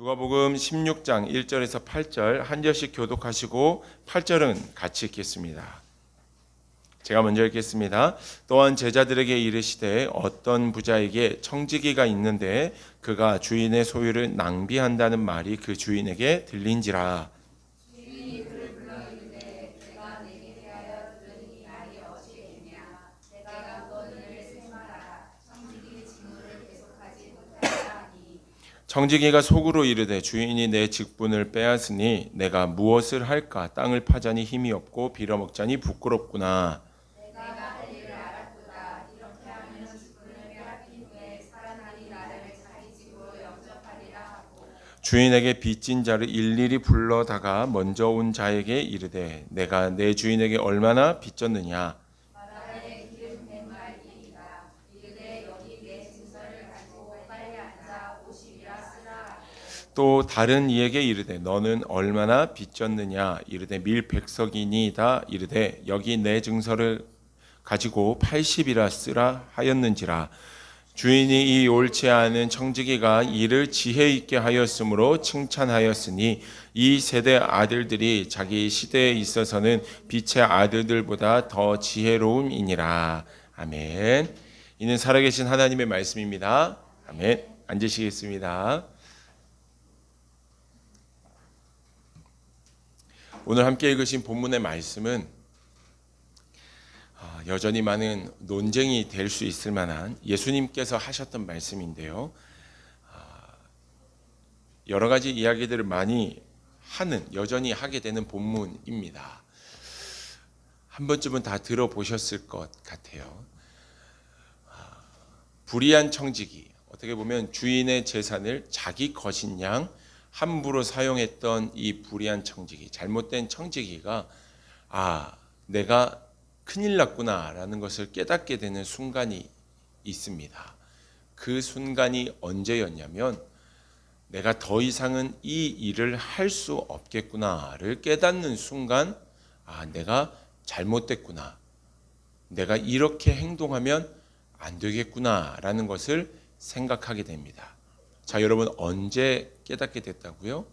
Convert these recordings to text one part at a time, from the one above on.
누가복음 16장 1절에서 8절 한 절씩 교독하시고 8절은 같이 읽겠습니다. 제가 먼저 읽겠습니다. 또한 제자들에게 이르시되 어떤 부자에게 청지기가 있는데 그가 주인의 소유를 낭비한다는 말이 그 주인에게 들린지라. 청지기가 속으로 이르되 주인이 내 직분을 빼앗으니 내가 무엇을 할까? 땅을 파자니 힘이 없고 빌어먹자니 부끄럽구나. 내가 할 일을 알았도다. 이렇게 하면 직분을 빼앗긴 후에 살아나니 나를 자기 집으로 영접하리라 하고 주인에게 빚진 자를 일일이 불러다가 먼저 온 자에게 이르되 내가 내 주인에게 얼마나 빚졌느냐? 또 다른 이에게 이르되 너는 얼마나 빚졌느냐? 이르되 밀백석이니이다. 이르되 여기 내 증서를 가지고 80이라 쓰라 하였는지라. 주인이 이 옳지 않은 청지기가 이를 지혜 있게 하였으므로 칭찬하였으니 이 세대 아들들이 자기 시대에 있어서는 빛의 아들들보다 더 지혜로움이니라. 아멘. 이는 살아계신 하나님의 말씀입니다. 아멘. 앉으시겠습니다. 오늘 함께 읽으신 본문의 말씀은 여전히 많은 논쟁이 될 수 있을 만한 예수님께서 하셨던 말씀인데요. 여러 가지 이야기들을 많이 여전히 하게 되는 본문입니다. 한 번쯤은 다 들어보셨을 것 같아요. 불의한 청지기, 어떻게 보면 주인의 재산을 자기 것인 양 함부로 사용했던 이 불의한 청지기, 잘못된 청지기가 내가 큰일 났구나라는 것을 깨닫게 되는 순간이 있습니다. 그 순간이 언제였냐면 내가 더 이상은 이 일을 할 수 없겠구나를 깨닫는 순간 내가 잘못됐구나. 내가 이렇게 행동하면 안 되겠구나라는 것을 생각하게 됩니다. 자, 여러분 언제 깨닫게 됐다고요?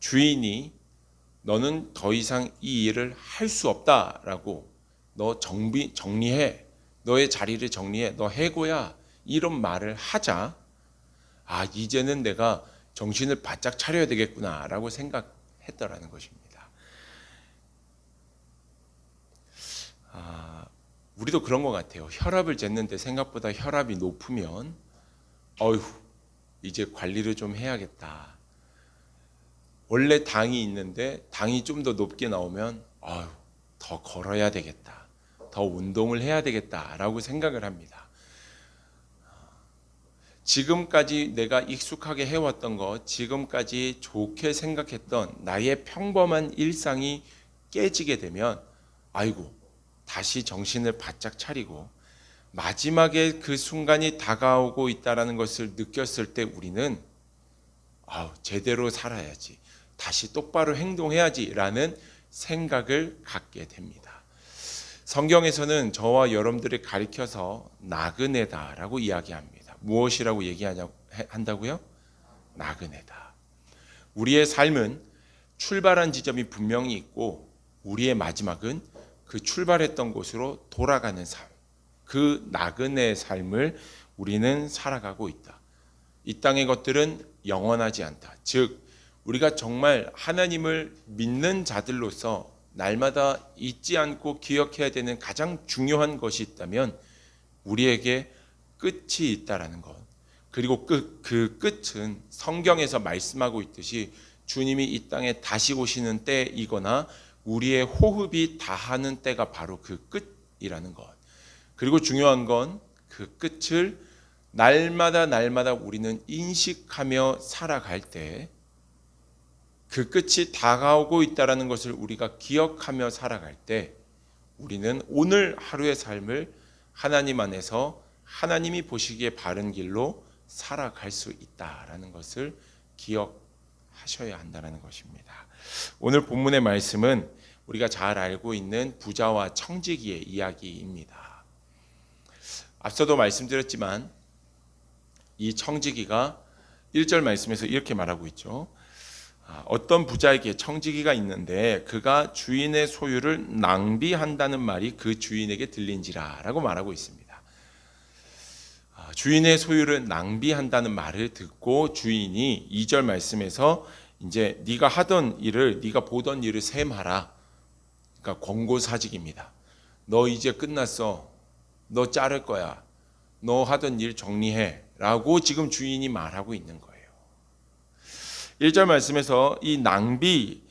주인이 너는 더 이상 이 일을 할 수 없다라고 너 정리해. 너의 자리를 정리해. 너 해고야. 이런 말을 하자. 이제는 내가 정신을 바짝 차려야 되겠구나라고 생각했더라는 것입니다. 우리도 그런 것 같아요. 혈압을 쟀는데 생각보다 혈압이 높으면 이제 관리를 좀 해야겠다. 원래 당이 있는데 당이 좀 더 높게 나오면 더 걸어야 되겠다. 더 운동을 해야 되겠다라고 생각을 합니다. 지금까지 내가 익숙하게 해왔던 것, 지금까지 좋게 생각했던 나의 평범한 일상이 깨지게 되면 다시 정신을 바짝 차리고 마지막에 그 순간이 다가오고 있다는 것을 느꼈을 때 우리는 제대로 살아야지, 다시 똑바로 행동해야지라는 생각을 갖게 됩니다. 성경에서는 저와 여러분들을 가리켜서 나그네다라고 이야기합니다. 무엇이라고 한다고요? 나그네다. 우리의 삶은 출발한 지점이 분명히 있고 우리의 마지막은 그 출발했던 곳으로 돌아가는 삶, 그 나그네의 삶을 우리는 살아가고 있다. 이 땅의 것들은 영원하지 않다. 즉 우리가 정말 하나님을 믿는 자들로서 날마다 잊지 않고 기억해야 되는 가장 중요한 것이 있다면 우리에게 끝이 있다라는 것. 그리고 그 끝은 성경에서 말씀하고 있듯이 주님이 이 땅에 다시 오시는 때이거나 우리의 호흡이 다하는 때가 바로 그 끝이라는 것. 그리고 중요한 건 그 끝을 날마다 우리는 인식하며 살아갈 때 그 끝이 다가오고 있다는 것을 우리가 기억하며 살아갈 때 우리는 오늘 하루의 삶을 하나님 안에서 하나님이 보시기에 바른 길로 살아갈 수 있다라는 것을 기억하셔야 한다는 것입니다. 오늘 본문의 말씀은 우리가 잘 알고 있는 부자와 청지기의 이야기입니다. 앞서도 말씀드렸지만 이 청지기가 1절 말씀에서 이렇게 말하고 있죠. 어떤 부자에게 청지기가 있는데 그가 주인의 소유를 낭비한다는 말이 그 주인에게 들린지라 라고 말하고 있습니다. 주인의 소유를 낭비한다는 말을 듣고 주인이 2절 말씀에서 이제 네가 하던 일을, 네가 보던 일을 셈하라. 그러니까 권고사직입니다. 너 이제 끝났어. 너 자를 거야. 너 하던 일 정리해 라고 지금 주인이 말하고 있는 거예요. 1절 말씀에서 이 낭비,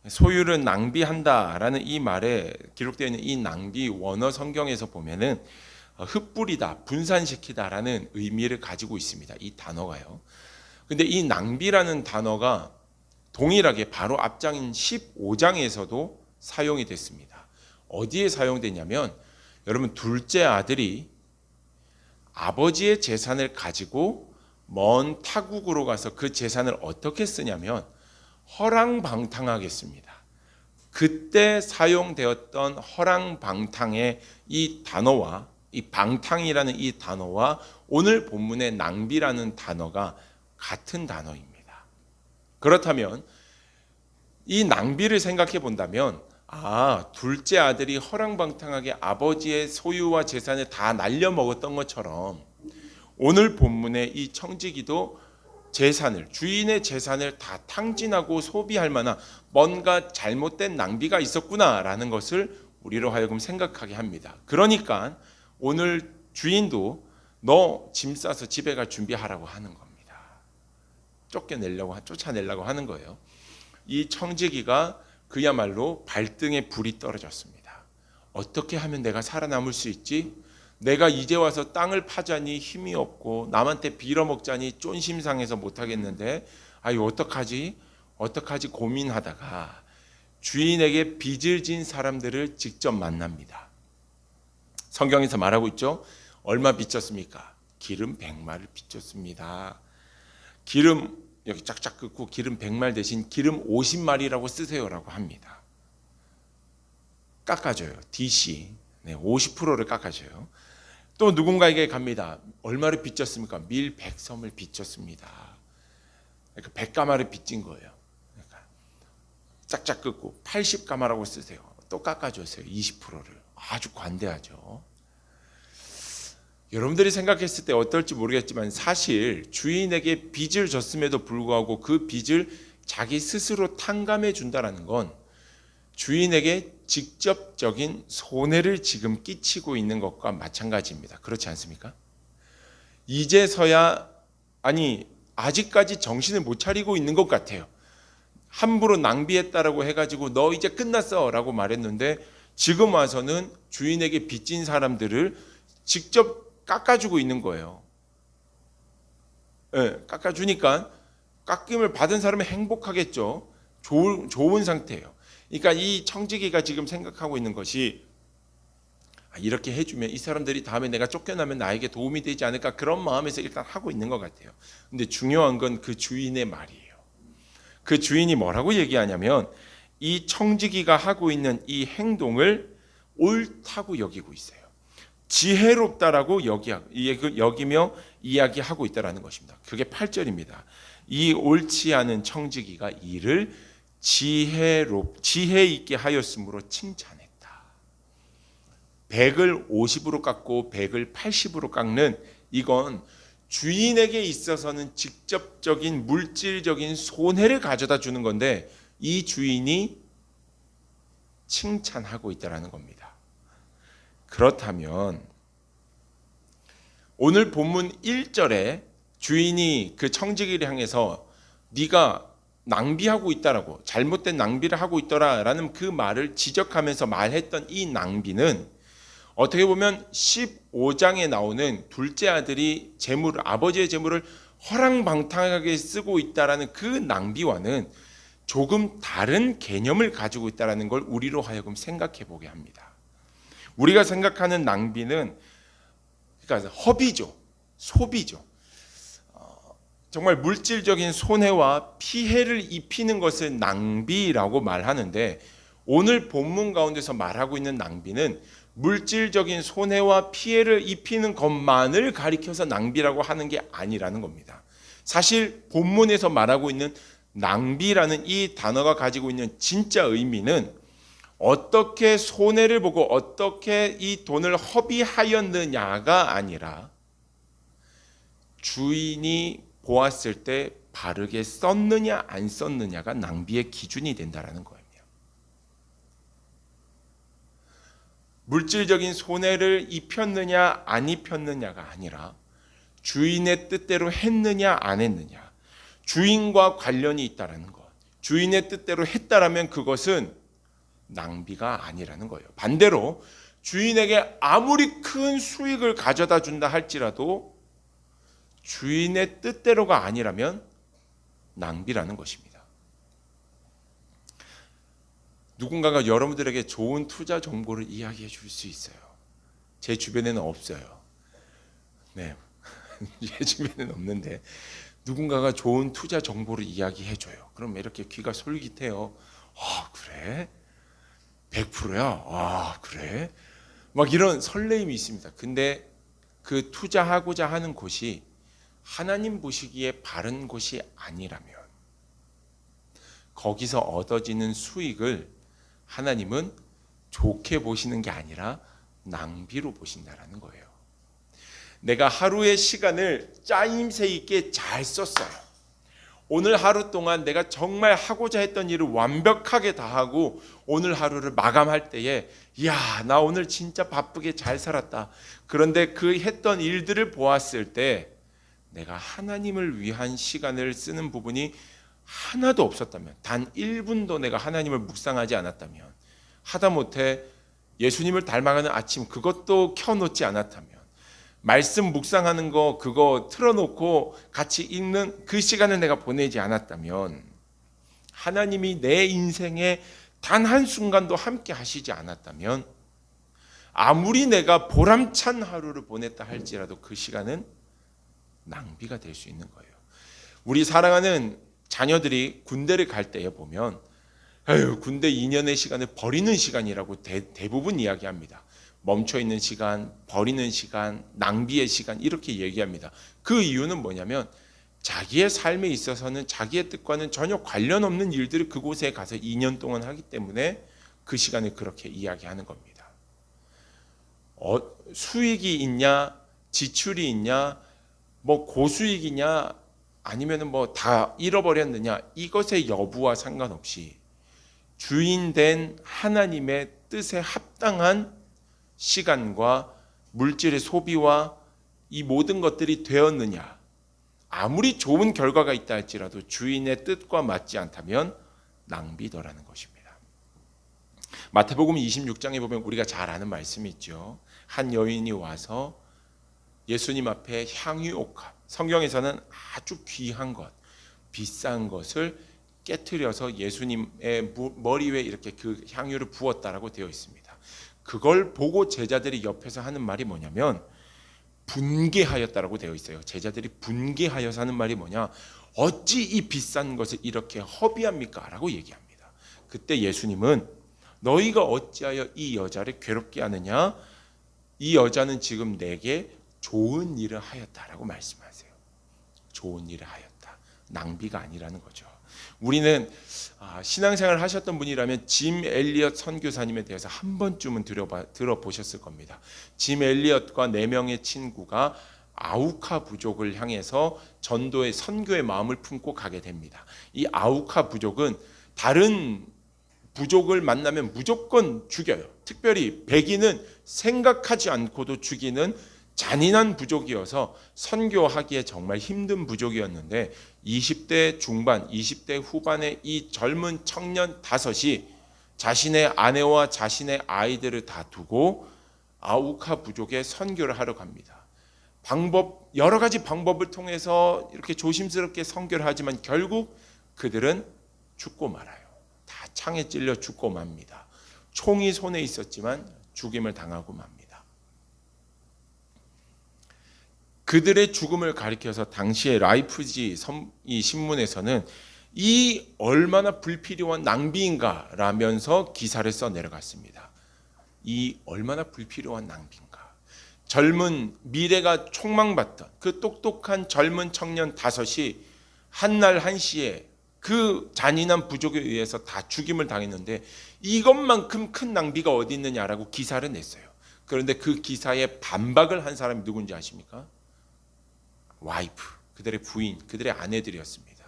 소유를 낭비한다라는 이 말에 기록되어 있는 이 낭비, 원어 성경에서 보면은 흩뿌리다, 분산시키다라는 의미를 가지고 있습니다. 이 단어가요. 근데 이 낭비라는 단어가 동일하게 바로 앞장인 15장에서도 사용이 됐습니다. 어디에 사용되냐면 여러분, 둘째 아들이 아버지의 재산을 가지고 먼 타국으로 가서 그 재산을 어떻게 쓰냐면 허랑방탕하게 씁니다. 그때 사용되었던 허랑방탕의 이 단어와 이 방탕이라는 이 단어와 오늘 본문의 낭비라는 단어가 같은 단어입니다. 그렇다면 이 낭비를 생각해 본다면 둘째 아들이 허랑방탕하게 아버지의 소유와 재산을 다 날려먹었던 것처럼 오늘 본문의 이 청지기도 주인의 재산을 다 탕진하고 소비할 만한 뭔가 잘못된 낭비가 있었구나라는 것을 우리로 하여금 생각하게 합니다. 그러니까 오늘 주인도 너 짐 싸서 집에 갈 준비하라고 하는 겁니다. 쫓아내려고 하는 거예요. 이 청지기가 그야말로 발등에 불이 떨어졌습니다. 어떻게 하면 내가 살아남을 수 있지? 내가 이제 와서 땅을 파자니 힘이 없고 남한테 빌어먹자니 쫀심 상해서 못하겠는데 이거 어떡하지 고민하다가 주인에게 빚을 진 사람들을 직접 만납니다. 성경에서 말하고 있죠. 얼마 빚졌습니까? 기름 100마를 빚졌습니다. 기름 여기 쫙쫙 긋고 기름 100말 대신 기름 50마리라고 쓰세요라고 합니다. 깎아줘요. DC 50%를 깎아줘요. 또 누군가에게 갑니다. 얼마를 빚졌습니까? 밀 100섬을 빚졌습니다. 그러니까 100가마를 빚진 거예요. 그러니까 짝짝 긋고 80가마라고 쓰세요. 또 깎아줬어요. 20%를. 아주 관대하죠. 여러분들이 생각했을 때 어떨지 모르겠지만 사실 주인에게 빚을 졌음에도 불구하고 그 빚을 자기 스스로 탕감해 준다는 건 주인에게 직접적인 손해를 지금 끼치고 있는 것과 마찬가지입니다. 그렇지 않습니까? 이제서야 아직까지 정신을 못 차리고 있는 것 같아요. 함부로 낭비했다라고 해가지고 너 이제 끝났어 라고 말했는데 지금 와서는 주인에게 빚진 사람들을 직접 깎아주고 있는 거예요. 깎아주니까 깎임을 받은 사람은 행복하겠죠. 좋은 상태예요. 그러니까 이 청지기가 지금 생각하고 있는 것이 이렇게 해주면 이 사람들이 다음에 내가 쫓겨나면 나에게 도움이 되지 않을까, 그런 마음에서 일단 하고 있는 것 같아요. 근데 중요한 건 그 주인의 말이에요. 그 주인이 뭐라고 얘기하냐면 이 청지기가 하고 있는 이 행동을 옳다고 여기고 있어요. 지혜롭다라고 여기며 이야기하고 있다는 것입니다. 그게 8절입니다. 이 옳지 않은 청지기가 이를 지혜 있게 하였으므로 칭찬했다. 100을 50으로 깎고 100을 80으로 깎는, 이건 주인에게 있어서는 직접적인 물질적인 손해를 가져다 주는 건데 이 주인이 칭찬하고 있다는 겁니다. 그렇다면 오늘 본문 1절에 주인이 그 청지기를 향해서 네가 낭비하고 있다라고, 잘못된 낭비를 하고 있더라라는 그 말을 지적하면서 말했던 이 낭비는 어떻게 보면 15장에 나오는 둘째 아들이 아버지의 재물을 허랑방탕하게 쓰고 있다라는 그 낭비와는 조금 다른 개념을 가지고 있다라는 걸 우리로 하여금 생각해 보게 합니다. 우리가 생각하는 낭비는 그러니까 허비죠, 소비죠. 정말 물질적인 손해와 피해를 입히는 것을 낭비라고 말하는데 오늘 본문 가운데서 말하고 있는 낭비는 물질적인 손해와 피해를 입히는 것만을 가리켜서 낭비라고 하는 게 아니라는 겁니다. 사실 본문에서 말하고 있는 낭비라는 이 단어가 가지고 있는 진짜 의미는 어떻게 손해를 보고 어떻게 이 돈을 허비하였느냐가 아니라 주인이 보았을 때 바르게 썼느냐 안 썼느냐가 낭비의 기준이 된다는 거예요. 물질적인 손해를 입혔느냐 안 입혔느냐가 아니라 주인의 뜻대로 했느냐 안 했느냐, 주인과 관련이 있다라는 것. 주인의 뜻대로 했다라면 그것은 낭비가 아니라는 거예요. 반대로 주인에게 아무리 큰 수익을 가져다 준다 할지라도 주인의 뜻대로가 아니라면 낭비라는 것입니다. 누군가가 여러분들에게 좋은 투자 정보를 이야기해 줄 수 있어요. 제 주변에는 없어요. 네, 제 주변에는 없는데 누군가가 좋은 투자 정보를 이야기해 줘요. 그럼 이렇게 귀가 솔깃해요. 아, 그래? 100%야? 아, 그래? 막 이런 설레임이 있습니다. 근데 그 투자하고자 하는 곳이 하나님 보시기에 바른 곳이 아니라면 거기서 얻어지는 수익을 하나님은 좋게 보시는 게 아니라 낭비로 보신다라는 거예요. 내가 하루의 시간을 짜임새 있게 잘 썼어요. 오늘 하루 동안 내가 정말 하고자 했던 일을 완벽하게 다 하고 오늘 하루를 마감할 때에 이야, 나 오늘 진짜 바쁘게 잘 살았다. 그런데 그 했던 일들을 보았을 때 내가 하나님을 위한 시간을 쓰는 부분이 하나도 없었다면, 단 1분도 내가 하나님을 묵상하지 않았다면, 하다못해 예수님을 닮아가는 아침 그것도 켜놓지 않았다면, 말씀 묵상하는 거 그거 틀어놓고 같이 읽는 그 시간을 내가 보내지 않았다면, 하나님이 내 인생에 단 한순간도 함께 하시지 않았다면, 아무리 내가 보람찬 하루를 보냈다 할지라도 그 시간은 낭비가 될 수 있는 거예요. 우리 사랑하는 자녀들이 군대를 갈 때에 보면 군대 2년의 시간을 버리는 시간이라고 대부분 이야기합니다. 멈춰있는 시간, 버리는 시간, 낭비의 시간 이렇게 얘기합니다. 그 이유는 뭐냐면 자기의 삶에 있어서는 자기의 뜻과는 전혀 관련 없는 일들을 그곳에 가서 2년 동안 하기 때문에 그 시간을 그렇게 이야기하는 겁니다. 수익이 있냐, 지출이 있냐, 뭐 고수익이냐, 아니면 뭐 다 잃어버렸느냐, 이것의 여부와 상관없이 주인된 하나님의 뜻에 합당한 시간과 물질의 소비와 이 모든 것들이 되었느냐, 아무리 좋은 결과가 있다 할지라도 주인의 뜻과 맞지 않다면 낭비더라는 것입니다. 마태복음 26장에 보면 우리가 잘 아는 말씀이 있죠. 한 여인이 와서 예수님 앞에 향유옥합, 성경에서는 아주 귀한 것, 비싼 것을 깨트려서 예수님의 머리 위에 이렇게 그 향유를 부었다라고 되어 있습니다. 그걸 보고 제자들이 옆에서 하는 말이 뭐냐면 분개하였다라고 되어 있어요. 제자들이 분개하여서 하는 말이 뭐냐, 어찌 이 비싼 것을 이렇게 허비합니까? 라고 얘기합니다. 그때 예수님은 너희가 어찌하여 이 여자를 괴롭게 하느냐, 이 여자는 지금 내게 좋은 일을 하였다라고 말씀하세요. 좋은 일을 하였다. 낭비가 아니라는 거죠. 우리는 신앙생활을 하셨던 분이라면 짐 엘리엇 선교사님에 대해서 한 번쯤은 들어보셨을 겁니다. 짐 엘리엇과 4명의 친구가 아우카 부족을 향해서 전도의 선교의 마음을 품고 가게 됩니다. 이 아우카 부족은 다른 부족을 만나면 무조건 죽여요. 특별히 백인은 생각하지 않고도 죽이는 잔인한 부족이어서 선교하기에 정말 힘든 부족이었는데 20대 중반, 20대 후반의 이 젊은 청년 5이 자신의 아내와 자신의 아이들을 다 두고 아우카 부족에 선교를 하러 갑니다. 여러 가지 방법을 통해서 이렇게 조심스럽게 선교를 하지만 결국 그들은 죽고 말아요. 다 창에 찔려 죽고 맙니다. 총이 손에 있었지만 죽임을 당하고 맙니다. 그들의 죽음을 가리켜서 당시의 라이프지 이 신문에서는 이 얼마나 불필요한 낭비인가 라면서 기사를 써 내려갔습니다. 이 얼마나 불필요한 낭비인가. 젊은 미래가 촉망받던 그 똑똑한 젊은 청년 5이 한날 한시에 그 잔인한 부족에 의해서 다 죽임을 당했는데 이것만큼 큰 낭비가 어디 있느냐라고 기사를 냈어요. 그런데 그 기사에 반박을 한 사람이 누군지 아십니까? 와이프, 그들의 부인, 그들의 아내들이었습니다.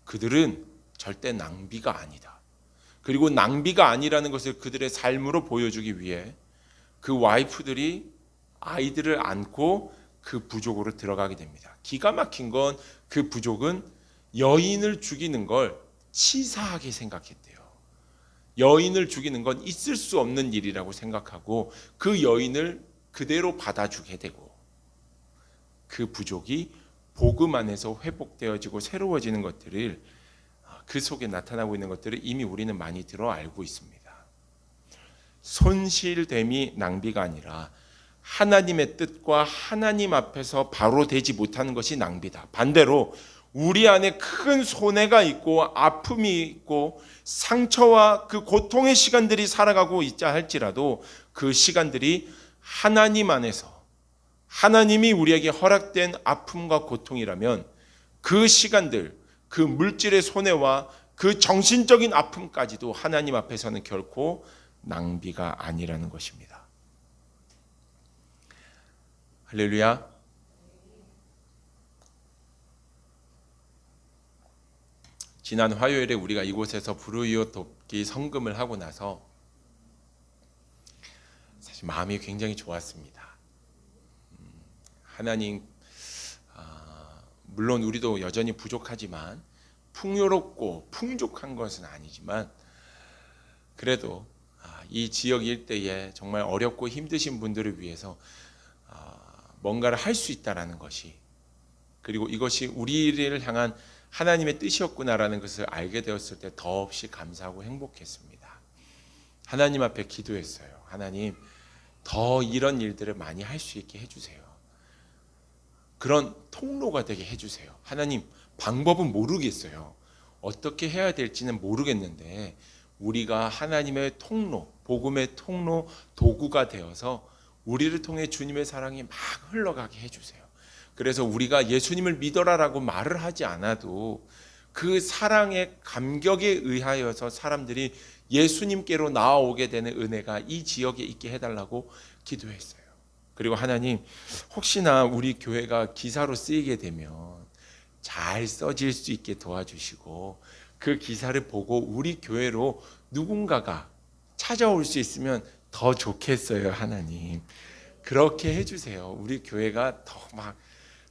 그들은 절대 낭비가 아니다. 그리고 낭비가 아니라는 것을 그들의 삶으로 보여주기 위해 그 와이프들이 아이들을 안고 그 부족으로 들어가게 됩니다. 기가 막힌 건 그 부족은 여인을 죽이는 걸 치사하게 생각했대요. 여인을 죽이는 건 있을 수 없는 일이라고 생각하고 그 여인을 그대로 받아주게 되고 그 부족이 복음 안에서 회복되어지고 새로워지는 것들을 그 속에 나타나고 있는 것들을 이미 우리는 많이 들어 알고 있습니다. 손실됨이 낭비가 아니라 하나님의 뜻과 하나님 앞에서 바로 되지 못하는 것이 낭비다. 반대로 우리 안에 큰 손해가 있고 아픔이 있고 상처와 그 고통의 시간들이 살아가고 있자 할지라도 그 시간들이 하나님 안에서 하나님이 우리에게 허락된 아픔과 고통이라면 그 시간들, 그 물질의 손해와 그 정신적인 아픔까지도 하나님 앞에서는 결코 낭비가 아니라는 것입니다. 할렐루야. 지난 화요일에 우리가 이곳에서 부르이오 돕기 성금을 하고 나서 사실 마음이 굉장히 좋았습니다. 하나님, 물론 우리도 여전히 부족하지만 풍요롭고 풍족한 것은 아니지만 그래도 이 지역 일대에 정말 어렵고 힘드신 분들을 위해서 뭔가를 할 수 있다라는 것이, 그리고 이것이 우리를 향한 하나님의 뜻이었구나라는 것을 알게 되었을 때 더없이 감사하고 행복했습니다. 하나님 앞에 기도했어요. 하나님, 더 이런 일들을 많이 할 수 있게 해주세요. 그런 통로가 되게 해주세요. 하나님, 방법은 모르겠어요. 어떻게 해야 될지는 모르겠는데 우리가 하나님의 통로, 복음의 통로, 도구가 되어서 우리를 통해 주님의 사랑이 막 흘러가게 해주세요. 그래서 우리가 예수님을 믿어라라고 말을 하지 않아도 그 사랑의 감격에 의하여서 사람들이 예수님께로 나아오게 되는 은혜가 이 지역에 있게 해달라고 기도했어요. 그리고 하나님, 혹시나 우리 교회가 기사로 쓰이게 되면 잘 써질 수 있게 도와주시고 그 기사를 보고 우리 교회로 누군가가 찾아올 수 있으면 더 좋겠어요. 하나님, 그렇게 해주세요. 우리 교회가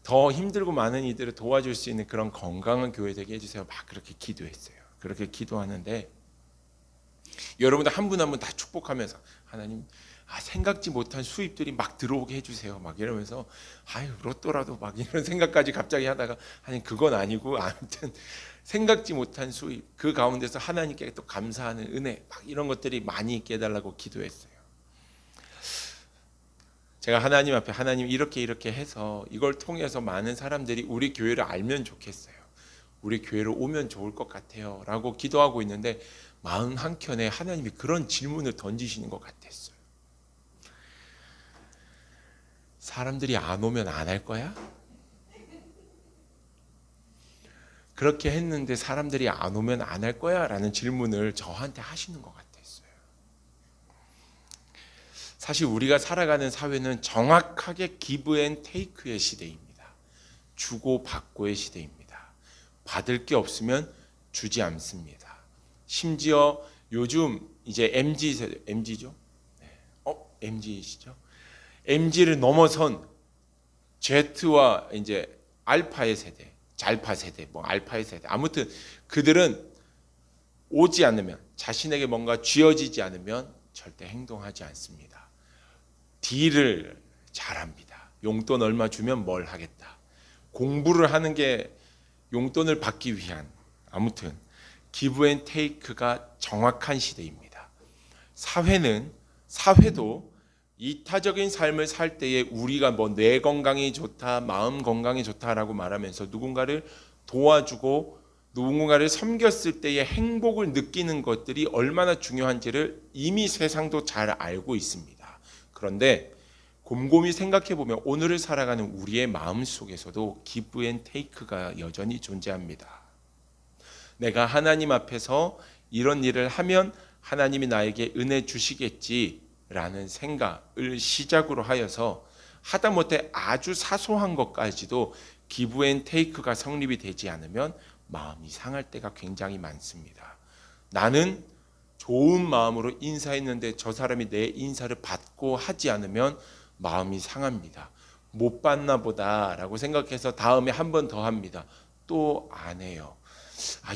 더 힘들고 많은 이들을 도와줄 수 있는 그런 건강한 교회 되게 해주세요. 막 그렇게 기도했어요. 그렇게 기도하는데 여러분들 한 분 한 분 다 축복하면서 하나님, 생각지 못한 수입들이 막 들어오게 해주세요. 막 이러면서 로또라도 막 이런 생각까지 갑자기 하다가 아니 그건 아니고 아무튼 생각지 못한 수입, 그 가운데서 하나님께 또 감사하는 은혜, 막 이런 것들이 많이 있게 해달라고 기도했어요. 제가 하나님 앞에 하나님 이렇게 해서 이걸 통해서 많은 사람들이 우리 교회를 알면 좋겠어요. 우리 교회로 오면 좋을 것 같아요. 라고 기도하고 있는데 마음 한켠에 하나님이 그런 질문을 던지시는 것 같았어요. 사람들이 안 오면 안 할 거야? 그렇게 했는데 사람들이 안 오면 안 할 거야? 라는 질문을 저한테 하시는 것 같았어요. 사실 우리가 살아가는 사회는 정확하게 기브 앤 테이크의 시대입니다. 주고 받고의 시대입니다. 받을 게 없으면 주지 않습니다. 심지어 요즘 이제 MZ 세대, MZ죠? MZ시죠? MZ를 넘어선 Z와 이제 알파의 세대, 잘파 세대, 알파의 세대, 아무튼 그들은 오지 않으면, 자신에게 뭔가 쥐어지지 않으면 절대 행동하지 않습니다. 딜을 잘합니다. 용돈 얼마 주면 뭘 하겠다. 공부를 하는 게 용돈을 받기 위한, 아무튼 기브 앤 테이크가 정확한 시대입니다. 사회도 이타적인 삶을 살 때에 우리가 뇌 건강이 좋다, 마음 건강이 좋다라고 말하면서 누군가를 도와주고 누군가를 섬겼을 때의 행복을 느끼는 것들이 얼마나 중요한지를 이미 세상도 잘 알고 있습니다. 그런데 곰곰이 생각해 보면 오늘을 살아가는 우리의 마음 속에서도 give and take가 여전히 존재합니다. 내가 하나님 앞에서 이런 일을 하면 하나님이 나에게 은혜 주시겠지라는 생각을 시작으로 하여서 하다못해 아주 사소한 것까지도 give and take가 성립이 되지 않으면 마음이 상할 때가 굉장히 많습니다. 나는 좋은 마음으로 인사했는데 저 사람이 내 인사를 받고 하지 않으면 마음이 상합니다. 못 받나 보다라고 생각해서 다음에 한 번 더 합니다. 또 안 해요.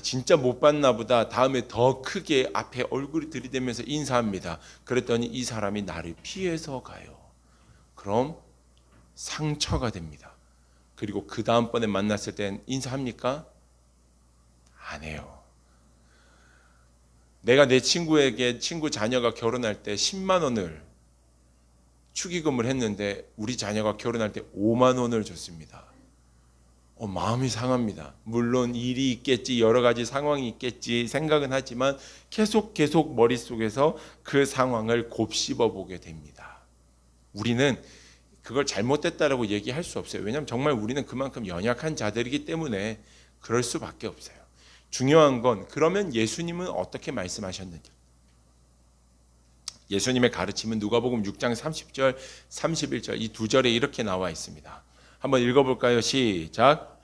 진짜 못 받나 보다. 다음에 더 크게 앞에 얼굴이 들이대면서 인사합니다. 그랬더니 이 사람이 나를 피해서 가요. 그럼 상처가 됩니다. 그리고 그 다음번에 만났을 땐 인사합니까? 안 해요. 내가 내 친구에게 친구 자녀가 결혼할 때 10만 원을 축의금을 했는데 우리 자녀가 결혼할 때 5만 원을 줬습니다. 마음이 상합니다. 물론 일이 있겠지, 여러 가지 상황이 있겠지 생각은 하지만 계속 머릿속에서 그 상황을 곱씹어 보게 됩니다. 우리는 그걸 잘못됐다라고 얘기할 수 없어요. 왜냐하면 정말 우리는 그만큼 연약한 자들이기 때문에 그럴 수밖에 없어요. 중요한 건 그러면 예수님은 어떻게 말씀하셨는지. 예수님의 가르침은 누가복음 6장 30절, 31절 이 두 절에 이렇게 나와 있습니다. 한번 읽어볼까요? 시작.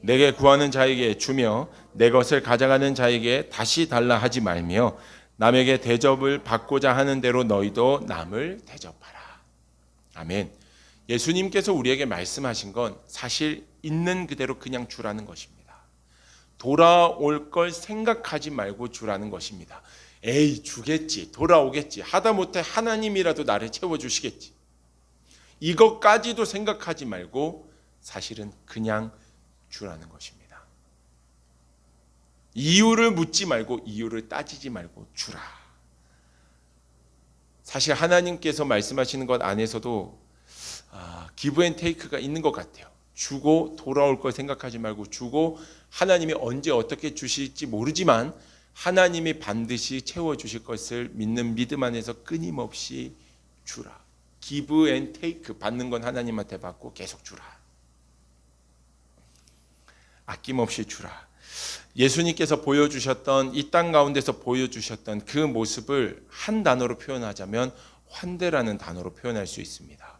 내게 구하는 자에게 주며 내 것을 가져가는 자에게 다시 달라 하지 말며 남에게 대접을 받고자 하는 대로 너희도 남을 대접하라. 아멘. 예수님께서 우리에게 말씀하신 건 사실 있는 그대로 그냥 주라는 것입니다. 돌아올 걸 생각하지 말고 주라는 것입니다. 에이, 주겠지, 돌아오겠지, 하다못해 하나님이라도 나를 채워주시겠지, 이것까지도 생각하지 말고 사실은 그냥 주라는 것입니다. 이유를 묻지 말고 이유를 따지지 말고 주라. 사실 하나님께서 말씀하시는 것 안에서도 give and take가 있는 것 같아요. 주고 돌아올 걸 생각하지 말고 주고 하나님이 언제 어떻게 주실지 모르지만 하나님이 반드시 채워주실 것을 믿는 믿음 안에서 끊임없이 주라. give and take, 받는 건 하나님한테 받고 계속 주라. 아낌없이 주라. 예수님께서 보여주셨던 이 땅 가운데서 보여주셨던 그 모습을 한 단어로 표현하자면 환대라는 단어로 표현할 수 있습니다.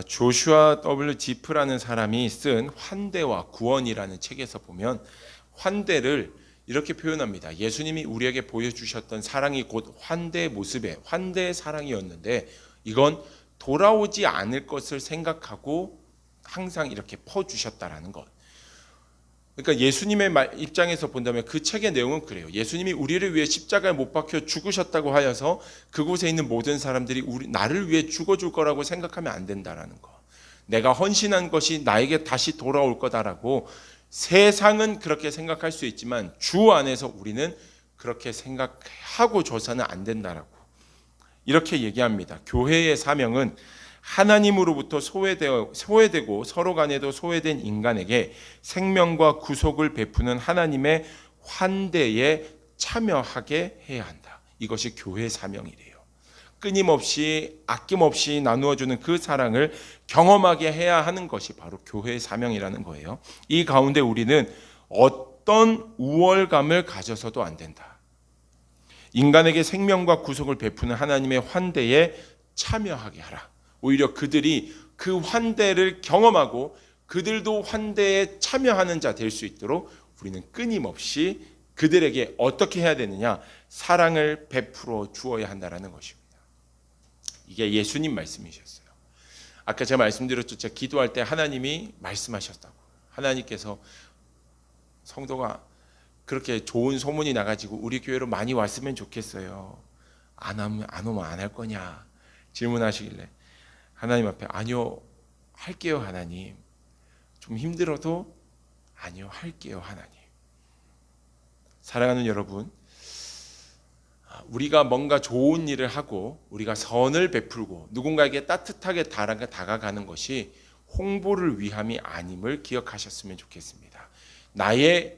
조슈아 W. 지프라는 사람이 쓴 환대와 구원이라는 책에서 보면 환대를 이렇게 표현합니다. 예수님이 우리에게 보여주셨던 사랑이 곧 환대의 모습의 환대의 사랑이었는데 이건 돌아오지 않을 것을 생각하고 항상 이렇게 퍼주셨다라는 것. 그러니까 예수님의 입장에서 본다면 그 책의 내용은 그래요. 예수님이 우리를 위해 십자가에 못 박혀 죽으셨다고 하여서 그곳에 있는 모든 사람들이 나를 위해 죽어줄 거라고 생각하면 안 된다라는 거. 내가 헌신한 것이 나에게 다시 돌아올 거다라고 세상은 그렇게 생각할 수 있지만 주 안에서 우리는 그렇게 생각하고 줘서는 안 된다라고 이렇게 얘기합니다. 교회의 사명은 하나님으로부터 소외되고 서로 간에도 소외된 인간에게 생명과 구속을 베푸는 하나님의 환대에 참여하게 해야 한다. 이것이 교회의 사명이래요. 끊임없이 아낌없이 나누어주는 그 사랑을 경험하게 해야 하는 것이 바로 교회의 사명이라는 거예요. 이 가운데 우리는 어떤 우월감을 가져서도 안 된다. 인간에게 생명과 구속을 베푸는 하나님의 환대에 참여하게 하라. 오히려 그들이 그 환대를 경험하고 그들도 환대에 참여하는 자 될 수 있도록 우리는 끊임없이 그들에게 어떻게 해야 되느냐? 사랑을 베풀어 주어야 한다는 것입니다. 이게 예수님 말씀이셨어요. 아까 제가 말씀드렸죠. 제가 기도할 때 하나님이 말씀하셨다고. 하나님께서 성도가 그렇게 좋은 소문이 나가지고 우리 교회로 많이 왔으면 좋겠어요. 안 오면 안 할 거냐 질문하시길래 하나님 앞에 아니요 할게요 하나님. 좀 힘들어도 아니요 할게요 하나님. 사랑하는 여러분, 우리가 뭔가 좋은 일을 하고 우리가 선을 베풀고 누군가에게 따뜻하게 다가가는 것이 홍보를 위함이 아님을 기억하셨으면 좋겠습니다. 나의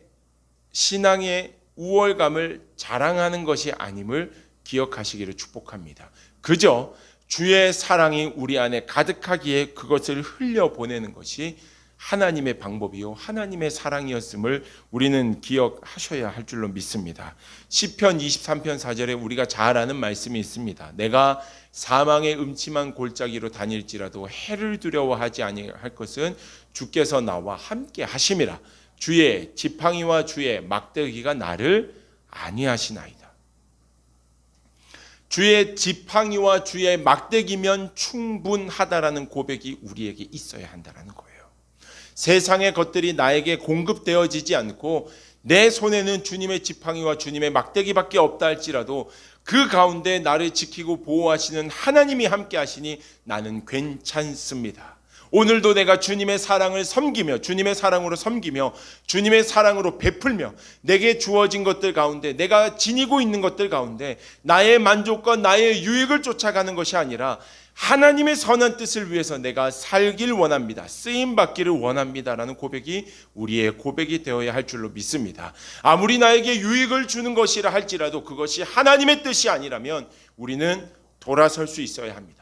신앙의 우월감을 자랑하는 것이 아님을 기억하시기를 축복합니다. 그저 주의 사랑이 우리 안에 가득하기에 그것을 흘려보내는 것이 하나님의 방법이요 하나님의 사랑이었음을 우리는 기억하셔야 할 줄로 믿습니다. 시편 23편 4절에 우리가 잘 아는 말씀이 있습니다. 내가 사망의 음침한 골짜기로 다닐지라도 해를 두려워하지 아니할 것은 주께서 나와 함께 하심이라. 주의 지팡이와 주의 막대기가 나를 안위하시나이다. 주의 지팡이와 주의 막대기면 충분하다라는 고백이 우리에게 있어야 한다는 거예요. 세상의 것들이 나에게 공급되어지지 않고 내 손에는 주님의 지팡이와 주님의 막대기밖에 없다 할지라도 그 가운데 나를 지키고 보호하시는 하나님이 함께 하시니 나는 괜찮습니다. 오늘도 내가 주님의 사랑을 섬기며 주님의 사랑으로 섬기며 주님의 사랑으로 베풀며 내게 주어진 것들 가운데 내가 지니고 있는 것들 가운데 나의 만족과 나의 유익을 쫓아가는 것이 아니라 하나님의 선한 뜻을 위해서 내가 살길 원합니다. 쓰임받기를 원합니다라는 고백이 우리의 고백이 되어야 할 줄로 믿습니다. 아무리 나에게 유익을 주는 것이라 할지라도 그것이 하나님의 뜻이 아니라면 우리는 돌아설 수 있어야 합니다.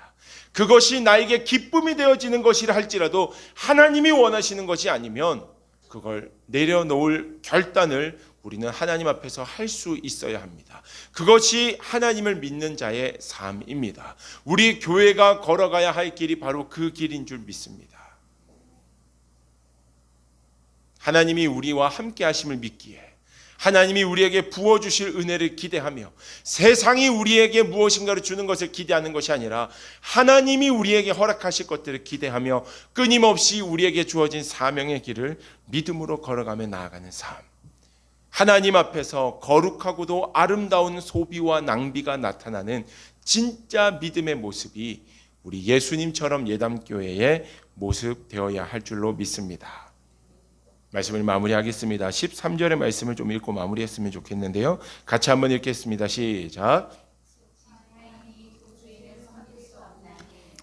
그것이 나에게 기쁨이 되어지는 것이라 할지라도 하나님이 원하시는 것이 아니면 그걸 내려놓을 결단을 우리는 하나님 앞에서 할 수 있어야 합니다. 그것이 하나님을 믿는 자의 삶입니다. 우리 교회가 걸어가야 할 길이 바로 그 길인 줄 믿습니다. 하나님이 우리와 함께 하심을 믿기에 하나님이 우리에게 부어주실 은혜를 기대하며 세상이 우리에게 무엇인가를 주는 것을 기대하는 것이 아니라 하나님이 우리에게 허락하실 것들을 기대하며 끊임없이 우리에게 주어진 사명의 길을 믿음으로 걸어가며 나아가는 삶. 하나님 앞에서 거룩하고도 아름다운 소비와 낭비가 나타나는 진짜 믿음의 모습이 우리 예수님처럼 예담교회의 모습 되어야 할 줄로 믿습니다. 말씀을 마무리하겠습니다. 13절의 말씀을 좀 읽고 마무리했으면 좋겠는데요. 같이 한번 읽겠습니다. 시작.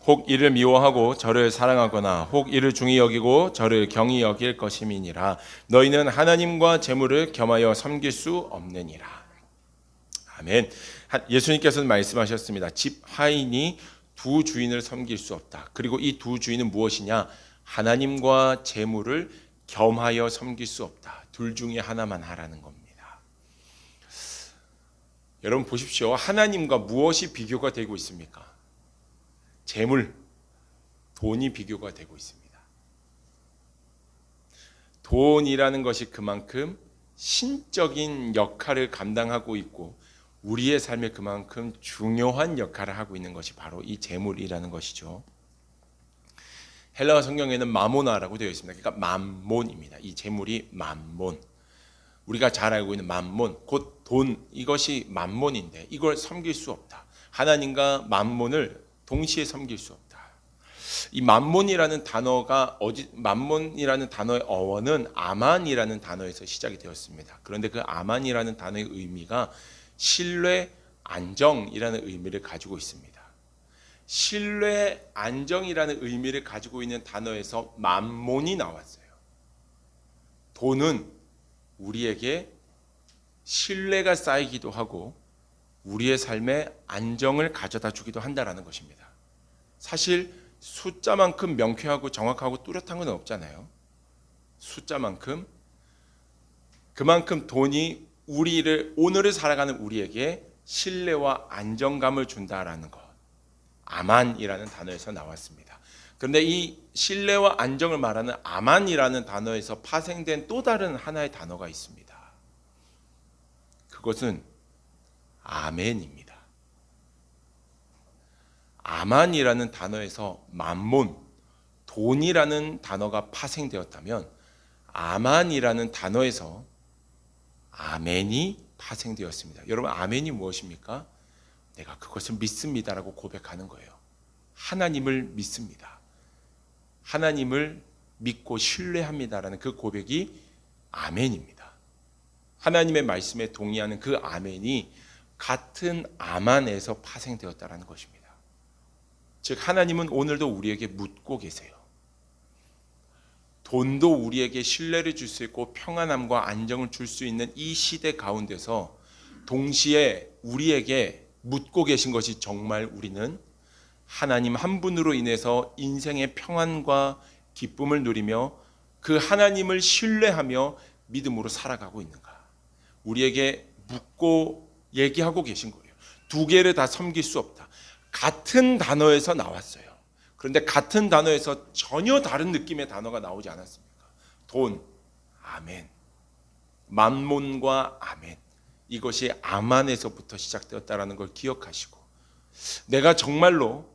혹 이를 미워하고 저를 사랑하거나 혹 이를 중히 여기고 저를 경히 여길 것임이니라. 너희는 하나님과 재물을 겸하여 섬길 수 없느니라. 아멘. 예수님께서는 말씀하셨습니다. 집 하인이 두 주인을 섬길 수 없다. 그리고 이 두 주인은 무엇이냐? 하나님과 재물을 겸하여 섬길 수 없다. 둘 중에 하나만 하라는 겁니다. 여러분 보십시오. 하나님과 무엇이 비교가 되고 있습니까? 재물, 돈이 비교가 되고 있습니다. 돈이라는 것이 그만큼 신적인 역할을 감당하고 있고 우리의 삶에 그만큼 중요한 역할을 하고 있는 것이 바로 이 재물이라는 것이죠. 헬라어 성경에는 마모나라고 되어 있습니다. 그러니까 맘몬입니다. 이 재물이 맘몬. 우리가 잘 알고 있는 맘몬, 곧 돈, 이것이 맘몬인데 이걸 섬길 수 없다. 하나님과 맘몬을 동시에 섬길 수 없다. 이 맘몬이라는 단어가 맘몬이라는 단어의 어원은 아만이라는 단어에서 시작이 되었습니다. 그런데 그 아만이라는 단어의 의미가 신뢰, 안정이라는 의미를 가지고 있습니다. 신뢰, 안정이라는 의미를 가지고 있는 단어에서 맘몬이 나왔어요. 돈은 우리에게 신뢰가 쌓이기도 하고 우리의 삶에 안정을 가져다 주기도 한다는 것입니다. 사실 숫자만큼 명쾌하고 정확하고 뚜렷한 건 없잖아요. 숫자만큼 그만큼 돈이 오늘을 살아가는 우리에게 신뢰와 안정감을 준다라는 것. 아만이라는 단어에서 나왔습니다. 그런데 이 신뢰와 안정을 말하는 아만이라는 단어에서 파생된 또 다른 하나의 단어가 있습니다. 그것은 아멘입니다. 아만이라는 단어에서 맘몬, 돈이라는 단어가 파생되었다면 아만이라는 단어에서 아멘이 파생되었습니다. 여러분 아멘이 무엇입니까? 내가 그것을 믿습니다라고 고백하는 거예요. 하나님을 믿습니다. 하나님을 믿고 신뢰합니다라는 그 고백이 아멘입니다. 하나님의 말씀에 동의하는 그 아멘이 같은 아만에서 파생되었다는 것입니다. 즉 하나님은 오늘도 우리에게 묻고 계세요. 돈도 우리에게 신뢰를 줄 수 있고 평안함과 안정을 줄 수 있는 이 시대 가운데서 동시에 우리에게 묻고 계신 것이 정말 우리는 하나님 한 분으로 인해서 인생의 평안과 기쁨을 누리며 그 하나님을 신뢰하며 믿음으로 살아가고 있는가? 우리에게 묻고 얘기하고 계신 거예요. 두 개를 다 섬길 수 없다. 같은 단어에서 나왔어요. 그런데 같은 단어에서 전혀 다른 느낌의 단어가 나오지 않았습니까? 돈, 아멘. 맘몬과 아멘. 이것이 아만에서부터 시작되었다는 걸 기억하시고, 내가 정말로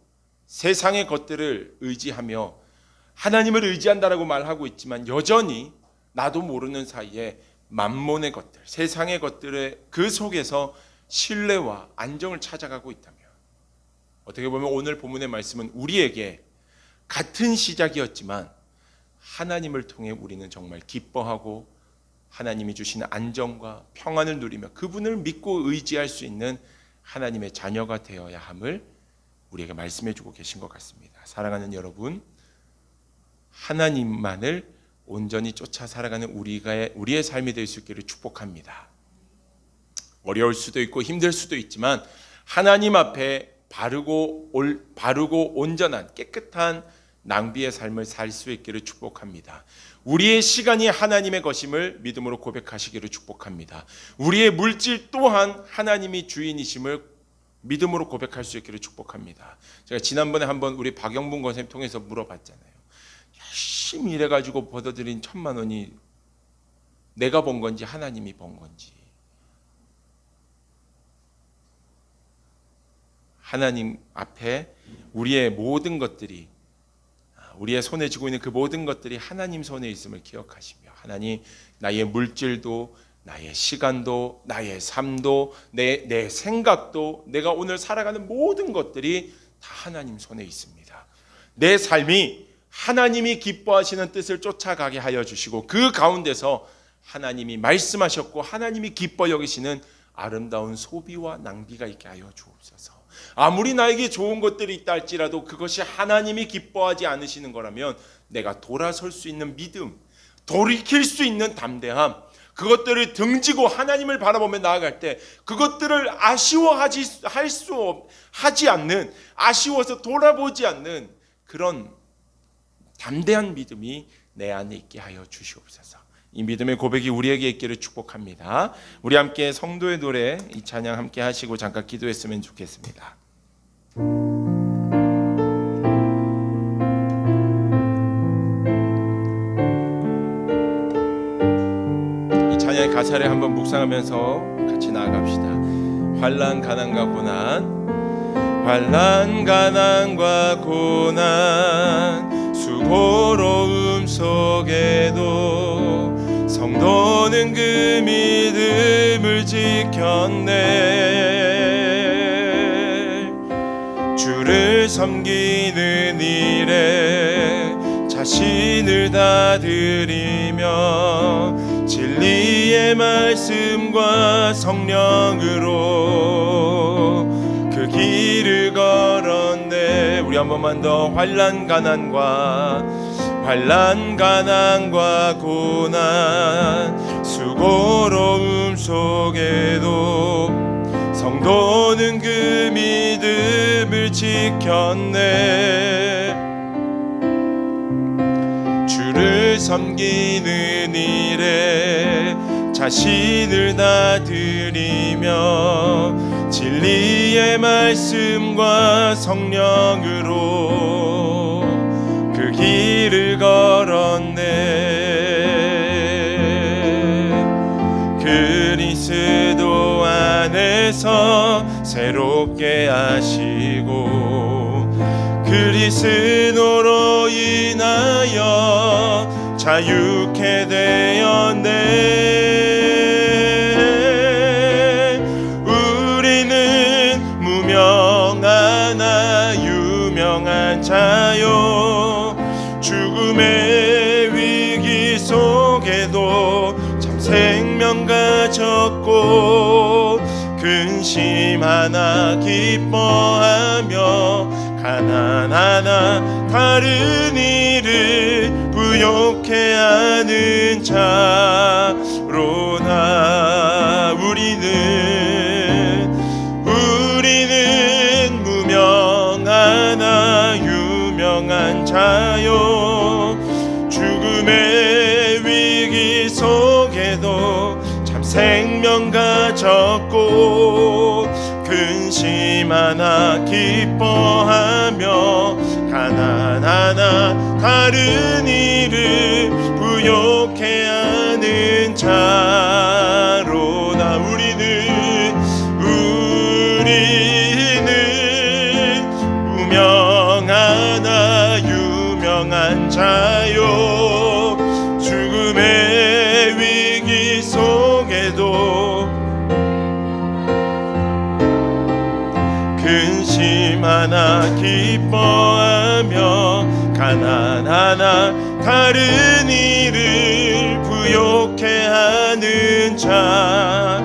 세상의 것들을 의지하며 하나님을 의지한다라고 말하고 있지만 여전히 나도 모르는 사이에 맘몬의 것들, 세상의 것들의 그 속에서 신뢰와 안정을 찾아가고 있다면, 어떻게 보면 오늘 본문의 말씀은 우리에게 같은 시작이었지만 하나님을 통해 우리는 정말 기뻐하고 하나님이 주시는 안정과 평안을 누리며 그분을 믿고 의지할 수 있는 하나님의 자녀가 되어야 함을 우리에게 말씀해 주고 계신 것 같습니다. 사랑하는 여러분, 하나님만을 온전히 쫓아 살아가는 우리의 삶이 될 수 있기를 축복합니다. 어려울 수도 있고 힘들 수도 있지만 하나님 앞에 바르고 온전한 깨끗한 낭비의 삶을 살 수 있기를 축복합니다. 우리의 시간이 하나님의 것임을 믿음으로 고백하시기를 축복합니다. 우리의 물질 또한 하나님이 주인이심을 믿음으로 고백할 수 있기를 축복합니다. 제가 지난번에 한번 우리 박영분 권사님 통해서 물어봤잖아요. 열심히 일해가지고 벌어들인 1,000만 원이 내가 번 건지 하나님이 번 건지. 하나님 앞에 우리의 모든 것들이, 우리의 손에 쥐고 있는 그 모든 것들이 하나님 손에 있음을 기억하시며, 하나님, 나의 물질도, 나의 시간도, 나의 삶도, 내 생각도, 내가 오늘 살아가는 모든 것들이 다 하나님 손에 있습니다. 내 삶이 하나님이 기뻐하시는 뜻을 쫓아가게 하여 주시고, 그 가운데서 하나님이 말씀하셨고 하나님이 기뻐 여기시는 아름다운 소비와 낭비가 있게 하여 주옵소서. 아무리 나에게 좋은 것들이 있다 할지라도 그것이 하나님이 기뻐하지 않으시는 거라면 내가 돌아설 수 있는 믿음, 돌이킬 수 있는 담대함, 그것들을 등지고 하나님을 바라보며 나아갈 때 그것들을 하지 않는, 아쉬워서 돌아보지 않는 그런 담대한 믿음이 내 안에 있게 하여 주시옵소서. 이 믿음의 고백이 우리에게 있기를 축복합니다. 우리 함께 성도의 노래 이 찬양 함께 하시고 잠깐 기도했으면 좋겠습니다. 이 찬양의 가사를 한번 묵상하면서 같이 나아갑시다. 환난 가난과 고난, 환난 가난과 고난, 수고로움 속에도 성도는 그 믿음을 지켰네. 주를 섬기는 일에 자신을 다 드리며 진리의 말씀과 성령으로 그 길을 걸었네. 우리 한 번만 더. 환난 가난과 고난, 수고로움 속에도 성도는 그 믿음을 지켰네. 주를 섬기는 일에 자신을 다 드리며 진리의 말씀과 성령으로 그 길을 걸었네. 그리스도 안에서 새롭게 하시고 그리스도로 인하여 자유케 되었네. 우리는 무명하나 유명한 자요, 죽음의 위기 속에도 참 생명 가졌고 근심 하나 기뻐하며 가난 하나 다른 이를 부욕해 하는 자로나. 우리는 무명하나 자요 죽음의 위기 속에도 참 생명 가졌고 근심 하나 기뻐하며 가난 하나 다른 이를 부욕해 하는 자로다. 우리는 무명하나 유명한 자요 죽음의 위기 속에도 근심 하나 기뻐하며 가난하나 다른 이를 부욕해 하는 자